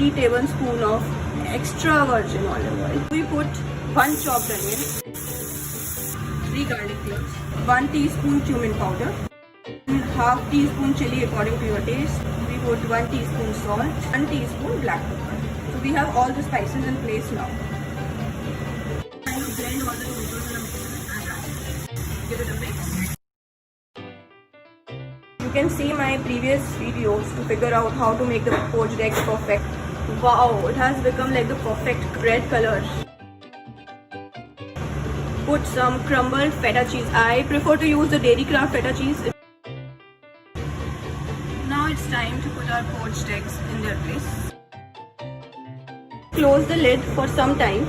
3 tablespoons of extra virgin olive oil. We put 1 chopped onion, 3 garlic cloves, 1 teaspoon cumin powder, half teaspoon chili according to your taste. We put 1 teaspoon salt, 1 teaspoon black pepper. So we have all the spices in place now. And blend all the tomatoes in a mixer and give it a mix. You can see my previous videos to figure out how to make the poached eggs perfect. Wow, it has become like the perfect red color. Put some crumbled feta cheese. I prefer to use the Dairy Craft feta cheese. Now it's time to put our poached eggs in their place. Close the lid for some time